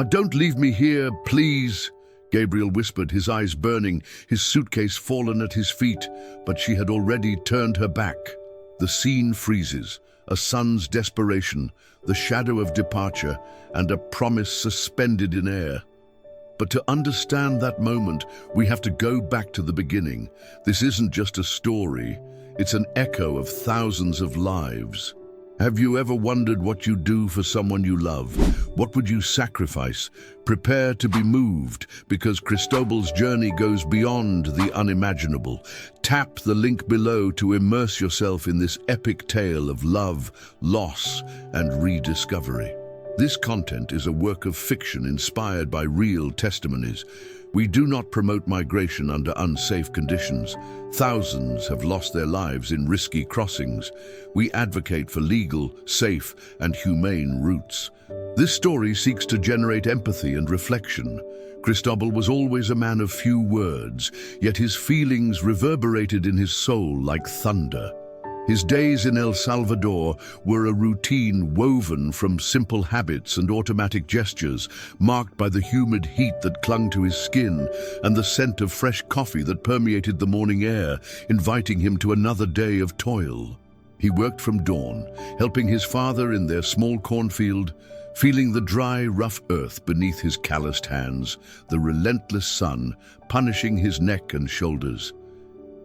Don't leave me here, please," Gabriel whispered, his eyes burning, his suitcase fallen at his feet, but she had already turned her back. The scene freezes, a son's desperation, the shadow of departure, and a promise suspended in air. But to understand that moment, we have to go back to the beginning. This isn't just a story, it's an echo of thousands of lives. Have you ever wondered what you'd do for someone you love? What would you sacrifice? Prepare to be moved, because Cristóbal's journey goes beyond the unimaginable. Tap the link below to immerse yourself in this epic tale of love, loss, and rediscovery. This content is a work of fiction inspired by real testimonies. We do not promote migration under unsafe conditions. Thousands have lost their lives in risky crossings. We advocate for legal, safe, and humane routes. This story seeks to generate empathy and reflection. Cristóbal was always a man of few words, yet his feelings reverberated in his soul like thunder. His days in El Salvador were a routine woven from simple habits and automatic gestures, marked by the humid heat that clung to his skin and the scent of fresh coffee that permeated the morning air, inviting him to another day of toil. He worked from dawn, helping his father in their small cornfield, feeling the dry, rough earth beneath his calloused hands, the relentless sun punishing his neck and shoulders.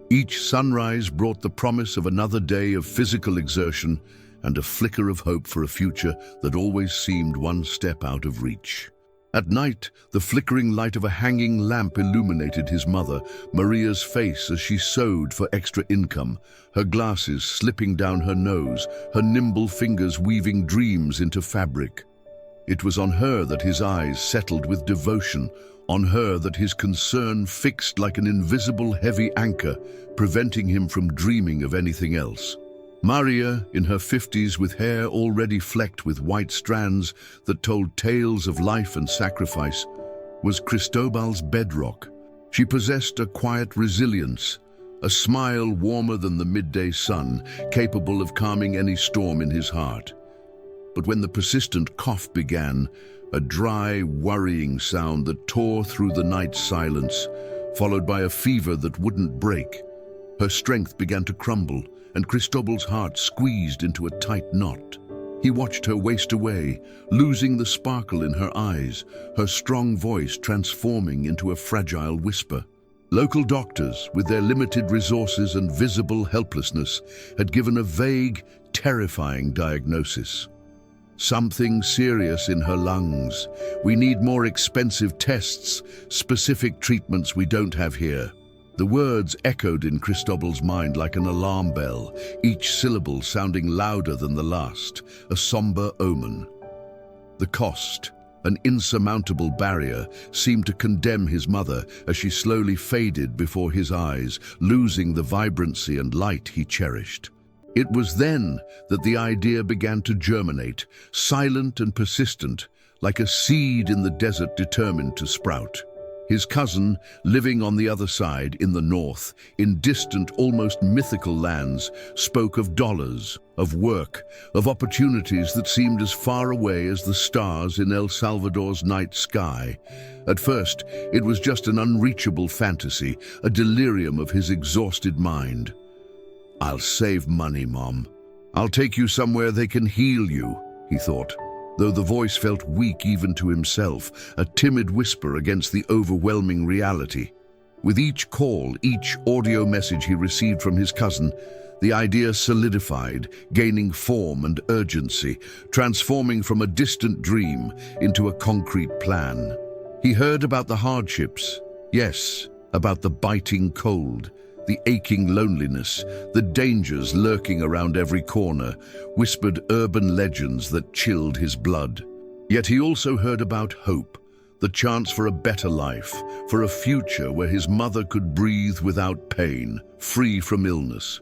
Each sunrise brought the promise of another day of physical exertion and a flicker of hope for a future that always seemed one step out of reach. At night, the flickering light of a hanging lamp illuminated his mother, Maria's face, as she sewed for extra income, her glasses slipping down her nose, her nimble fingers weaving dreams into fabric. It was on her that his eyes settled with devotion, on her that his concern fixed like an invisible heavy anchor, preventing him from dreaming of anything else. Maria, in her 50s with hair already flecked with white strands that told tales of life and sacrifice, was Cristóbal's bedrock. She possessed a quiet resilience, a smile warmer than the midday sun, capable of calming any storm in his heart. But when the persistent cough began, a dry, worrying sound that tore through the night's silence, followed by a fever that wouldn't break, her strength began to crumble, and Cristóbal's heart squeezed into a tight knot. He watched her waste away, losing the sparkle in her eyes, her strong voice transforming into a fragile whisper. Local doctors, with their limited resources and visible helplessness, had given a vague, terrifying diagnosis. Something serious in her lungs. We need more expensive tests, specific treatments we don't have here. The words echoed in Cristóbal's mind like an alarm bell, each syllable sounding louder than the last, a somber omen. The cost, an insurmountable barrier, seemed to condemn his mother as she slowly faded before his eyes, losing the vibrancy and light he cherished. It was then that the idea began to germinate, silent and persistent, like a seed in the desert determined to sprout. His cousin, living on the other side, in the north, in distant, almost mythical lands, spoke of dollars, of work, of opportunities that seemed as far away as the stars in El Salvador's night sky. At first, it was just an unreachable fantasy, a delirium of his exhausted mind. "I'll save money, Mom. I'll take you somewhere they can heal you," he thought, though the voice felt weak even to himself, a timid whisper against the overwhelming reality. With each call, each audio message he received from his cousin, the idea solidified, gaining form and urgency, transforming from a distant dream into a concrete plan. He heard about the hardships, yes, about the biting cold, the aching loneliness, the dangers lurking around every corner, whispered urban legends that chilled his blood. Yet he also heard about hope, the chance for a better life, for a future where his mother could breathe without pain, free from illness.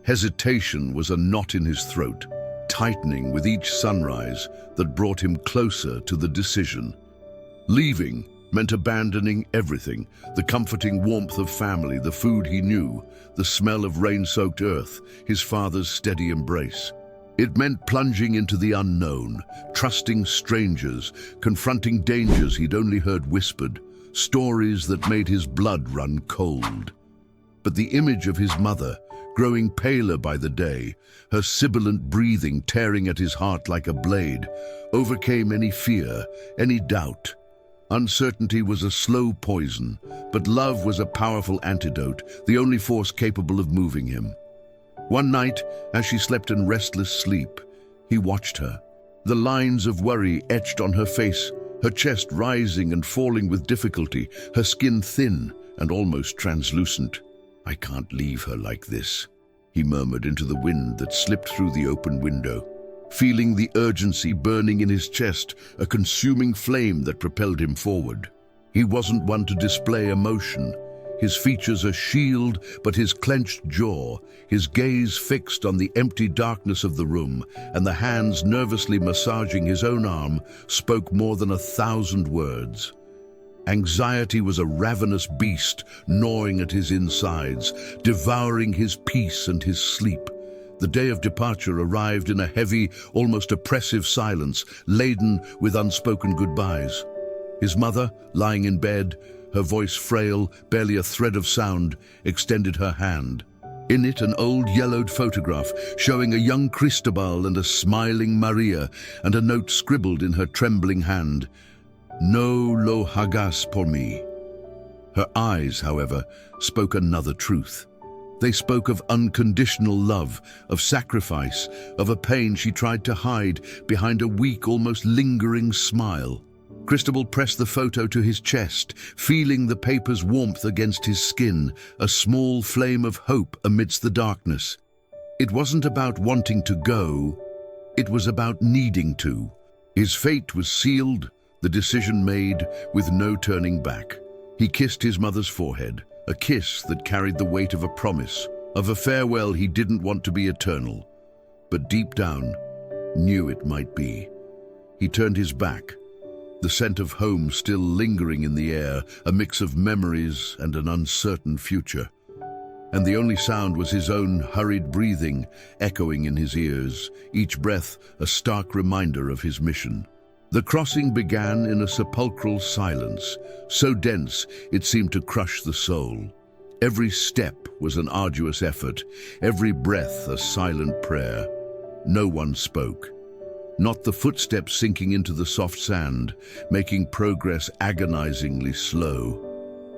Hesitation was a knot in his throat, tightening with each sunrise that brought him closer to the decision. Leaving meant abandoning everything, the comforting warmth of family, the food he knew, the smell of rain-soaked earth, his father's steady embrace. It meant plunging into the unknown, trusting strangers, confronting dangers he'd only heard whispered, stories that made his blood run cold. But the image of his mother, growing paler by the day, her sibilant breathing tearing at his heart like a blade, overcame any fear, any doubt. Uncertainty was a slow poison, but love was a powerful antidote, the only force capable of moving him. One night, as she slept in restless sleep, he watched her. The lines of worry etched on her face, her chest rising and falling with difficulty, her skin thin and almost translucent. "I can't leave her like this," he murmured into the wind that slipped through the open window. Feeling the urgency burning in his chest, a consuming flame that propelled him forward. He wasn't one to display emotion, his features a shield, but his clenched jaw, his gaze fixed on the empty darkness of the room, and the hands nervously massaging his own arm, spoke more than 1,000 words. Anxiety was a ravenous beast, gnawing at his insides, devouring his peace and his sleep. The day of departure arrived in a heavy, almost oppressive silence, laden with unspoken goodbyes. His mother, lying in bed, her voice frail, barely a thread of sound, extended her hand. In it, an old yellowed photograph showing a young Cristóbal and a smiling Maria, and a note scribbled in her trembling hand, "No lo hagas por mí." Her eyes, however, spoke another truth. They spoke of unconditional love, of sacrifice, of a pain she tried to hide behind a weak, almost lingering smile. Cristóbal pressed the photo to his chest, feeling the paper's warmth against his skin, a small flame of hope amidst the darkness. It wasn't about wanting to go, it was about needing to. His fate was sealed, the decision made, with no turning back. He kissed his mother's forehead, a kiss that carried the weight of a promise, of a farewell he didn't want to be eternal, but deep down knew it might be. He turned his back, the scent of home still lingering in the air, a mix of memories and an uncertain future. And the only sound was his own hurried breathing, echoing in his ears, each breath a stark reminder of his mission. The crossing began in a sepulchral silence, so dense it seemed to crush the soul. Every step was an arduous effort, every breath a silent prayer. No one spoke. Not the footsteps sinking into the soft sand, making progress agonizingly slow.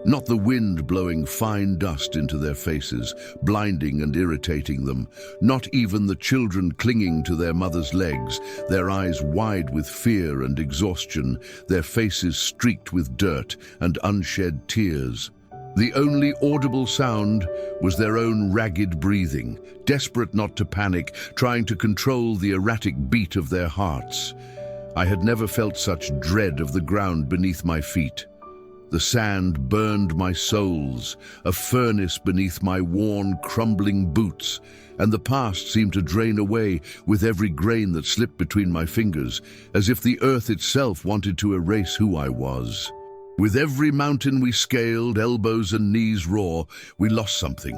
Not the wind blowing fine dust into their faces, blinding and irritating them. Not even the children clinging to their mother's legs, their eyes wide with fear and exhaustion, their faces streaked with dirt and unshed tears. The only audible sound was their own ragged breathing, desperate not to panic, trying to control the erratic beat of their hearts. I had never felt such dread of the ground beneath my feet. The sand burned my soles, a furnace beneath my worn, crumbling boots, and the past seemed to drain away with every grain that slipped between my fingers, as if the earth itself wanted to erase who I was. With every mountain we scaled, elbows and knees raw, we lost something.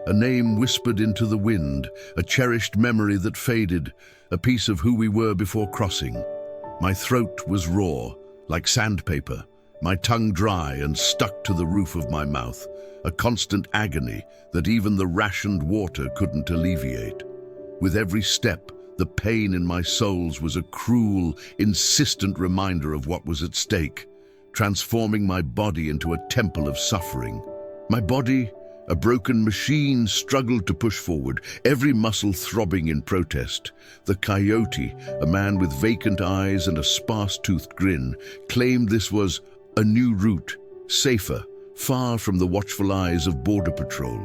A name whispered into the wind, a cherished memory that faded, a piece of who we were before crossing. My throat was raw, like sandpaper, my tongue dry and stuck to the roof of my mouth, a constant agony that even the rationed water couldn't alleviate. With every step, the pain in my soles was a cruel, insistent reminder of what was at stake, transforming my body into a temple of suffering. My body, a broken machine, struggled to push forward, every muscle throbbing in protest. The coyote, a man with vacant eyes and a sparse-toothed grin, claimed this was a new route, safer, far from the watchful eyes of Border Patrol.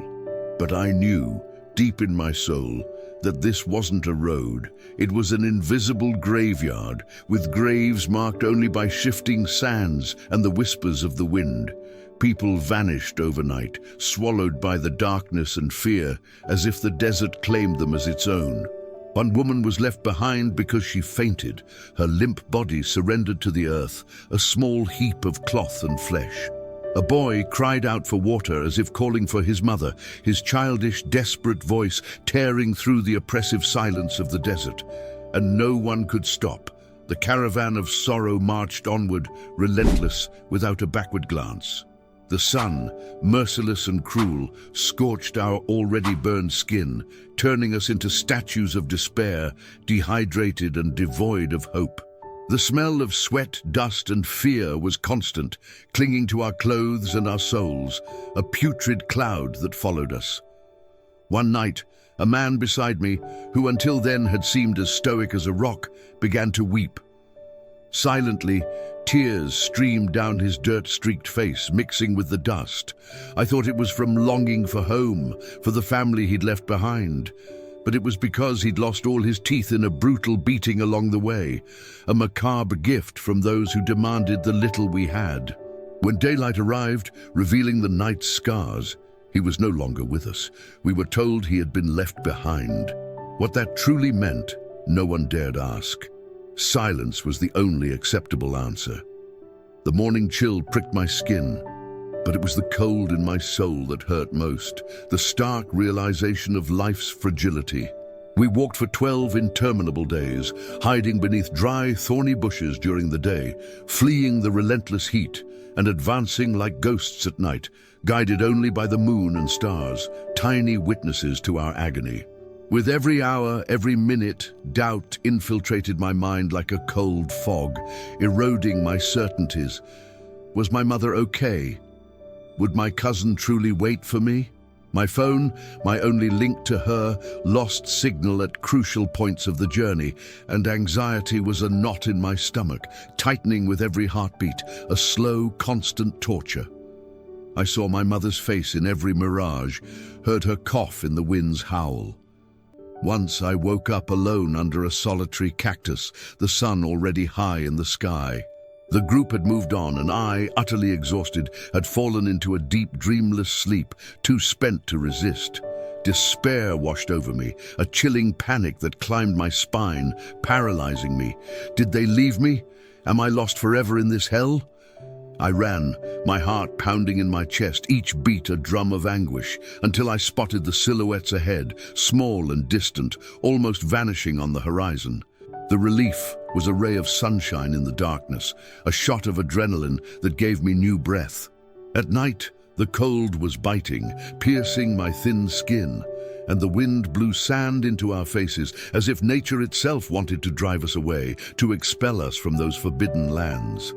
But I knew, deep in my soul, that this wasn't a road. It was an invisible graveyard, with graves marked only by shifting sands and the whispers of the wind. People vanished overnight, swallowed by the darkness and fear, as if the desert claimed them as its own. One woman was left behind because she fainted, her limp body surrendered to the earth, a small heap of cloth and flesh. A boy cried out for water as if calling for his mother, his childish, desperate voice tearing through the oppressive silence of the desert. And no one could stop. The caravan of sorrow marched onward, relentless, without a backward glance. The sun, merciless and cruel, scorched our already burned skin, turning us into statues of despair, dehydrated and devoid of hope. The smell of sweat, dust and fear was constant, clinging to our clothes and our souls, a putrid cloud that followed us. One night, a man beside me, who until then had seemed as stoic as a rock, began to weep. Silently, tears streamed down his dirt-streaked face, mixing with the dust. I thought it was from longing for home, for the family he'd left behind. But it was because he'd lost all his teeth in a brutal beating along the way, a macabre gift from those who demanded the little we had. When daylight arrived, revealing the night's scars, he was no longer with us. We were told he had been left behind. What that truly meant, no one dared ask. Silence was the only acceptable answer. The morning chill pricked my skin, but it was the cold in my soul that hurt most, the stark realization of life's fragility. We walked for 12 interminable days, hiding beneath dry, thorny bushes during the day, fleeing the relentless heat, and advancing like ghosts at night, guided only by the moon and stars, tiny witnesses to our agony. With every hour, every minute, doubt infiltrated my mind like a cold fog, eroding my certainties. Was my mother okay? Would my cousin truly wait for me? My phone, my only link to her, lost signal at crucial points of the journey, and anxiety was a knot in my stomach, tightening with every heartbeat, a slow, constant torture. I saw my mother's face in every mirage, heard her cough in the wind's howl. Once I woke up alone under a solitary cactus, the sun already high in the sky. The group had moved on, and I, utterly exhausted, had fallen into a deep, dreamless sleep, too spent to resist. Despair washed over me, a chilling panic that climbed my spine, paralyzing me. Did they leave me? Am I lost forever in this hell? I ran, my heart pounding in my chest, each beat a drum of anguish, until I spotted the silhouettes ahead, small and distant, almost vanishing on the horizon. The relief was a ray of sunshine in the darkness, a shot of adrenaline that gave me new breath. At night, the cold was biting, piercing my thin skin, and the wind blew sand into our faces as if nature itself wanted to drive us away, to expel us from those forbidden lands.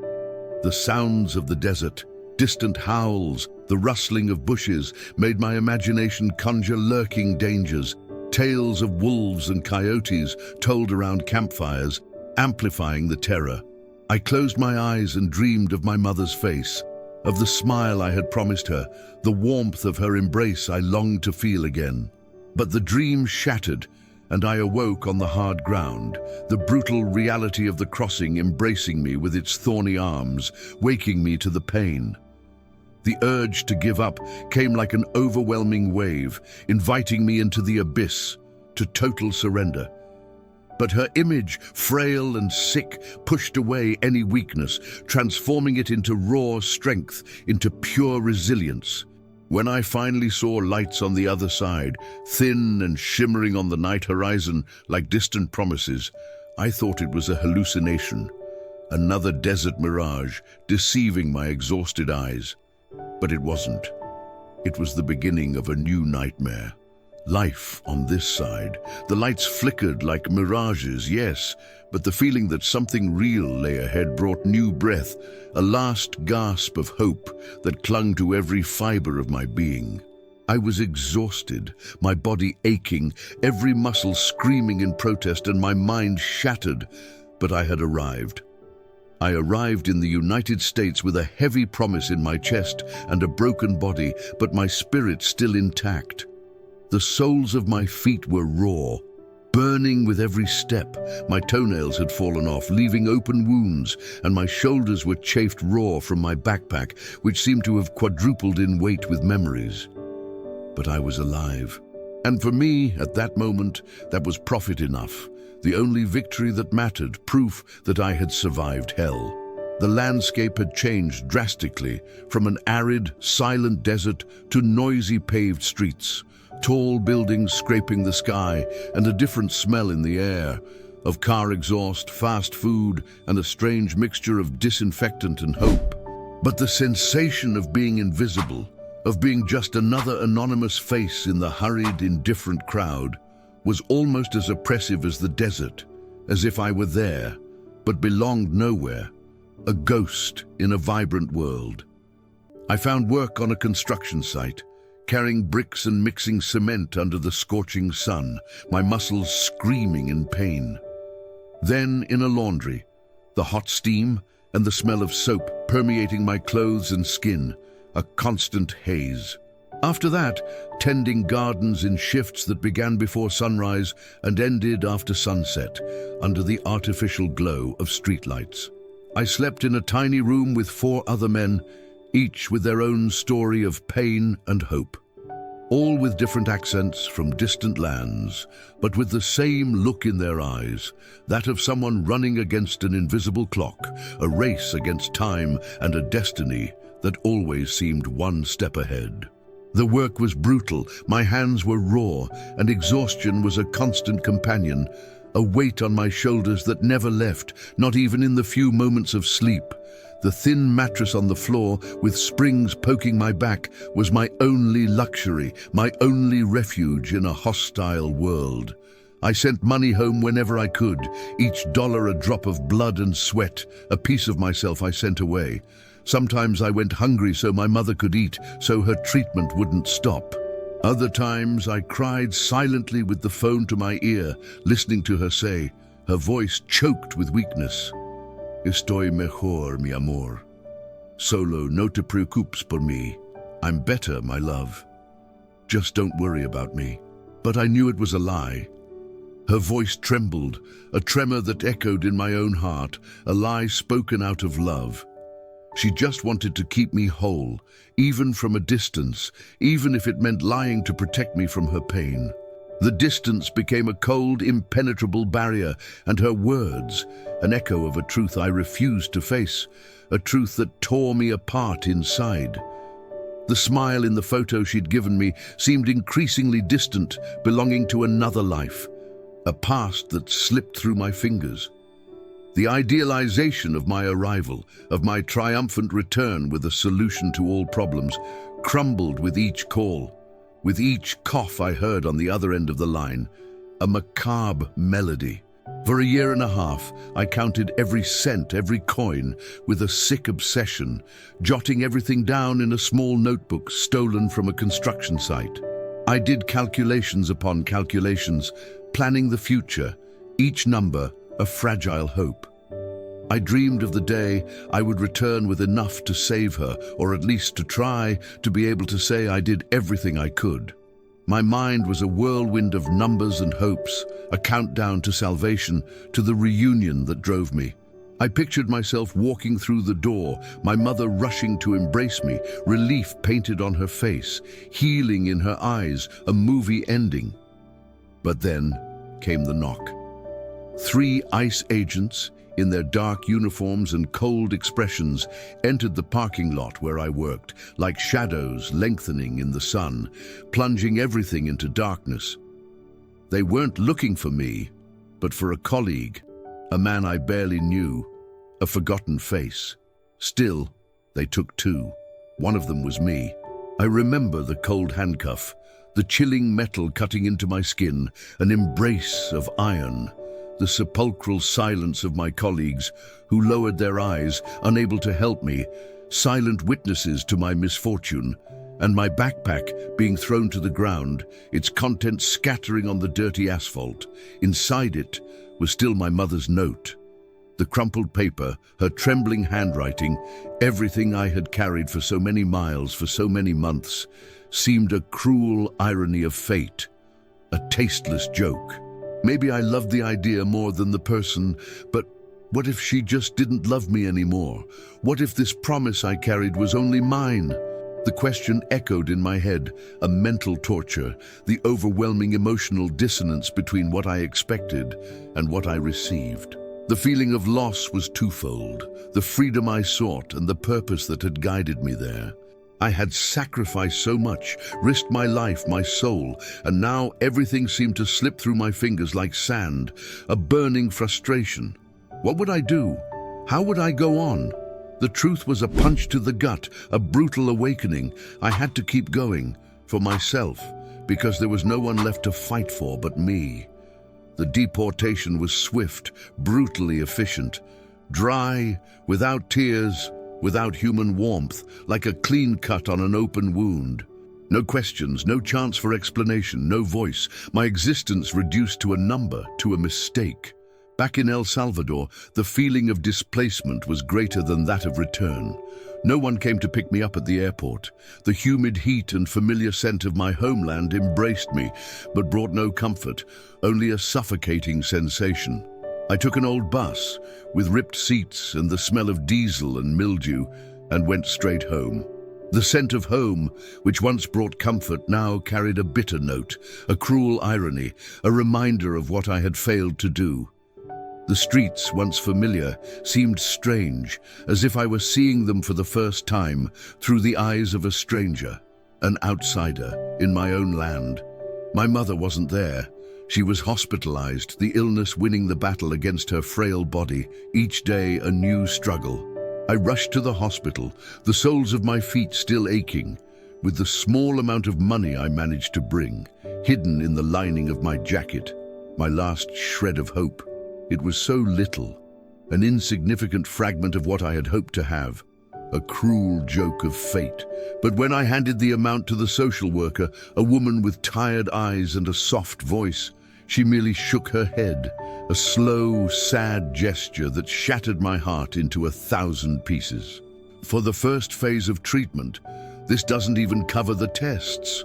The sounds of the desert, distant howls, the rustling of bushes made my imagination conjure lurking dangers, tales of wolves and coyotes told around campfires, amplifying the terror. I closed my eyes and dreamed of my mother's face, of the smile I had promised her, the warmth of her embrace I longed to feel again. But the dream shattered, and I awoke on the hard ground, the brutal reality of the crossing embracing me with its thorny arms, waking me to the pain. The urge to give up came like an overwhelming wave, inviting me into the abyss, to total surrender. But her image, frail and sick, pushed away any weakness, transforming it into raw strength, into pure resilience. When I finally saw lights on the other side, thin and shimmering on the night horizon like distant promises, I thought it was a hallucination, another desert mirage, deceiving my exhausted eyes. But it wasn't. It was the beginning of a new nightmare. Life on this side. The lights flickered like mirages, yes, but the feeling that something real lay ahead brought new breath, a last gasp of hope that clung to every fiber of my being. I was exhausted, my body aching, every muscle screaming in protest, and my mind shattered, but I had arrived. I arrived in the United States with a heavy promise in my chest and a broken body, but my spirit still intact. The soles of my feet were raw, burning with every step. My toenails had fallen off, leaving open wounds, and my shoulders were chafed raw from my backpack, which seemed to have quadrupled in weight with memories. But I was alive. And for me, at that moment, that was profit enough. The only victory that mattered, proof that I had survived hell. The landscape had changed drastically, from an arid, silent desert to noisy paved streets, tall buildings scraping the sky, and a different smell in the air, of car exhaust, fast food, and a strange mixture of disinfectant and hope. But the sensation of being invisible, of being just another anonymous face in the hurried, indifferent crowd, was almost as oppressive as the desert, as if I were there, but belonged nowhere, a ghost in a vibrant world. I found work on a construction site, carrying bricks and mixing cement under the scorching sun, my muscles screaming in pain. Then in a laundry, the hot steam and the smell of soap permeating my clothes and skin, a constant haze. After that, tending gardens in shifts that began before sunrise and ended after sunset, under the artificial glow of streetlights. I slept in a tiny room with 4 other men, each with their own story of pain and hope. All with different accents from distant lands, but with the same look in their eyes, that of someone running against an invisible clock, a race against time and a destiny that always seemed one step ahead. The work was brutal, my hands were raw, and exhaustion was a constant companion, a weight on my shoulders that never left, not even in the few moments of sleep. The thin mattress on the floor, with springs poking my back, was my only luxury, my only refuge in a hostile world. I sent money home whenever I could, each dollar a drop of blood and sweat, a piece of myself I sent away. Sometimes I went hungry so my mother could eat, so her treatment wouldn't stop. Other times I cried silently with the phone to my ear, listening to her say, her voice choked with weakness, "Estoy mejor, mi amor. Solo no te preocupes por mí. I'm better, my love. Just don't worry about me." But I knew it was a lie. Her voice trembled, a tremor that echoed in my own heart, a lie spoken out of love. She just wanted to keep me whole, even from a distance, even if it meant lying to protect me from her pain. The distance became a cold, impenetrable barrier, and her words, an echo of a truth I refused to face, a truth that tore me apart inside. The smile in the photo she'd given me seemed increasingly distant, belonging to another life, a past that slipped through my fingers. The idealization of my arrival, of my triumphant return with a solution to all problems, crumbled with each call, with each cough I heard on the other end of the line, a macabre melody. For a year and a half, I counted every cent, every coin, with a sick obsession, jotting everything down in a small notebook stolen from a construction site. I did calculations upon calculations, planning the future, each number a fragile hope. I dreamed of the day I would return with enough to save her, or at least to try to be able to say I did everything I could. My mind was a whirlwind of numbers and hopes, a countdown to salvation, to the reunion that drove me. I pictured myself walking through the door, my mother rushing to embrace me, relief painted on her face, healing in her eyes, a movie ending. But then came the knock. 3 ICE agents, in their dark uniforms and cold expressions, entered the parking lot where I worked, like shadows lengthening in the sun, plunging everything into darkness. They weren't looking for me, but for a colleague, a man I barely knew, a forgotten face. Still, they took 2. One of them was me. I remember the cold handcuff, the chilling metal cutting into my skin, an embrace of iron, the sepulchral silence of my colleagues who lowered their eyes, unable to help me, silent witnesses to my misfortune, and my backpack being thrown to the ground, its contents scattering on the dirty asphalt. Inside it was still my mother's note. The crumpled paper, her trembling handwriting, everything I had carried for so many miles, for so many months, seemed a cruel irony of fate, a tasteless joke. Maybe I loved the idea more than the person, but what if she just didn't love me anymore? What if this promise I carried was only mine? The question echoed in my head, a mental torture, the overwhelming emotional dissonance between what I expected and what I received. The feeling of loss was twofold: the freedom I sought and the purpose that had guided me there. I had sacrificed so much, risked my life, my soul, and now everything seemed to slip through my fingers like sand, a burning frustration. What would I do? How would I go on? The truth was a punch to the gut, a brutal awakening. I had to keep going, for myself, because there was no one left to fight for but me. The deportation was swift, brutally efficient, dry, without tears, without human warmth, like a clean cut on an open wound. No questions, no chance for explanation, no voice. My existence reduced to a number, to a mistake. Back in El Salvador, the feeling of displacement was greater than that of return. No one came to pick me up at the airport. The humid heat and familiar scent of my homeland embraced me, but brought no comfort, only a suffocating sensation. I took an old bus, with ripped seats and the smell of diesel and mildew, and went straight home. The scent of home, which once brought comfort, now carried a bitter note, a cruel irony, a reminder of what I had failed to do. The streets, once familiar, seemed strange, as if I were seeing them for the first time through the eyes of a stranger, an outsider, in my own land. My mother wasn't there. She was hospitalized, the illness winning the battle against her frail body, each day a new struggle. I rushed to the hospital, the soles of my feet still aching, with the small amount of money I managed to bring, hidden in the lining of my jacket, my last shred of hope. It was so little, an insignificant fragment of what I had hoped to have, a cruel joke of fate. But when I handed the amount to the social worker, a woman with tired eyes and a soft voice, she merely shook her head, a slow, sad gesture that shattered my heart into 1,000 pieces. For the first phase of treatment, this doesn't even cover the tests.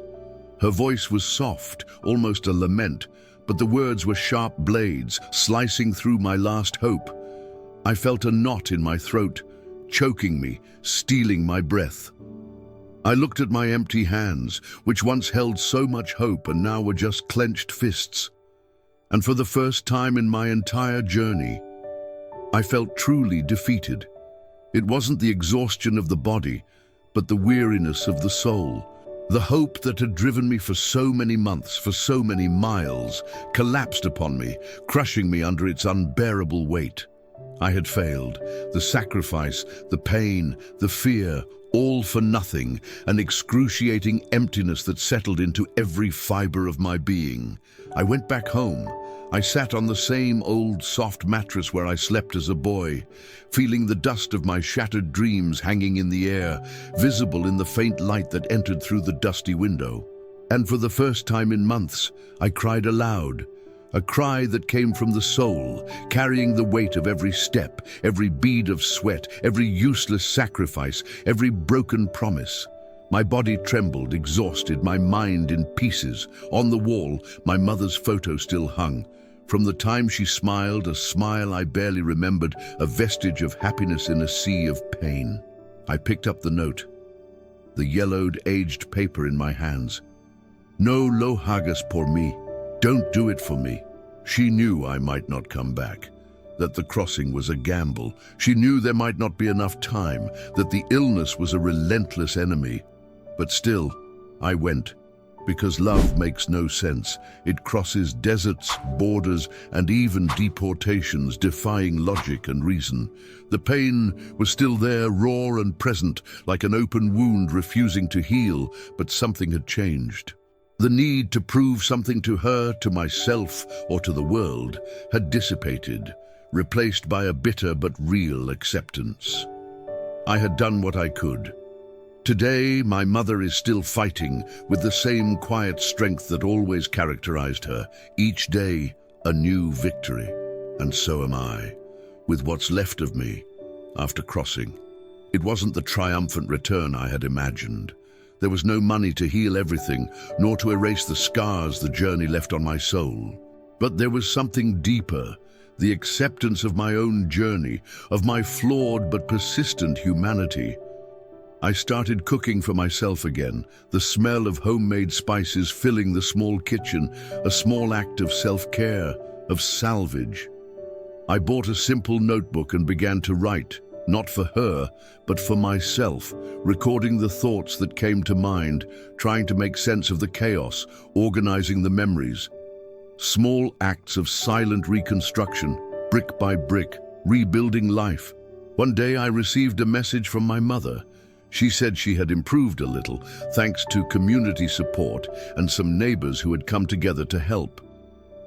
Her voice was soft, almost a lament, but the words were sharp blades, slicing through my last hope. I felt a knot in my throat, choking me, stealing my breath. I looked at my empty hands, which once held so much hope and now were just clenched fists. And for the first time in my entire journey, I felt truly defeated. It wasn't the exhaustion of the body, but the weariness of the soul. The hope that had driven me for so many months, for so many miles, collapsed upon me, crushing me under its unbearable weight. I had failed. The sacrifice, the pain, the fear, all for nothing, an excruciating emptiness that settled into every fiber of my being. I went back home. I sat on the same old soft mattress where I slept as a boy, feeling the dust of my shattered dreams hanging in the air, visible in the faint light that entered through the dusty window. And for the first time in months, I cried aloud, a cry that came from the soul, carrying the weight of every step, every bead of sweat, every useless sacrifice, every broken promise. My body trembled, exhausted, my mind in pieces. On the wall, my mother's photo still hung. From the time she smiled, a smile I barely remembered, a vestige of happiness in a sea of pain. I picked up the note, the yellowed, aged paper in my hands. No lo hagas por mí. Don't do it for me. She knew I might not come back, that the crossing was a gamble. She knew there might not be enough time, that the illness was a relentless enemy. But still, I went, because love makes no sense. It crosses deserts, borders, and even deportations, defying logic and reason. The pain was still there, raw and present, like an open wound refusing to heal, but something had changed. The need to prove something to her, to myself, or to the world had dissipated, replaced by a bitter but real acceptance. I had done what I could. Today, my mother is still fighting with the same quiet strength that always characterized her. Each day, a new victory. And so am I, with what's left of me after crossing. It wasn't the triumphant return I had imagined. There was no money to heal everything, nor to erase the scars the journey left on my soul. But there was something deeper, the acceptance of my own journey, of my flawed but persistent humanity. I started cooking for myself again, the smell of homemade spices filling the small kitchen, a small act of self-care, of salvage. I bought a simple notebook and began to write, not for her, but for myself, recording the thoughts that came to mind, trying to make sense of the chaos, organizing the memories. Small acts of silent reconstruction, brick by brick, rebuilding life. One day I received a message from my mother. She said she had improved a little, thanks to community support and some neighbors who had come together to help.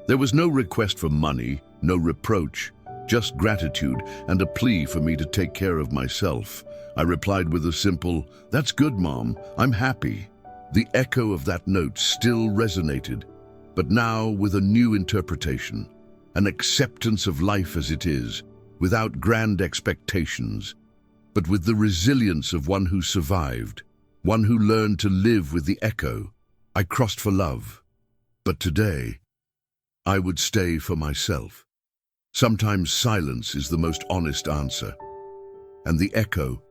There was no request for money, no reproach, just gratitude and a plea for me to take care of myself. I replied with a simple, "That's good, Mom, I'm happy." The echo of that note still resonated, but now with a new interpretation, an acceptance of life as it is, without grand expectations, but with the resilience of one who survived, one who learned to live with the echo. I crossed for love, but today I would stay for myself. Sometimes silence is the most honest answer, and the echo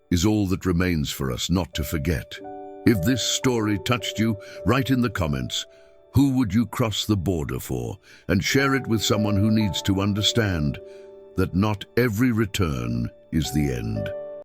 is all that remains for us not to forget. If this story touched you, write in the comments, who would you cross the border for? And share it with someone who needs to understand that not every return is the end.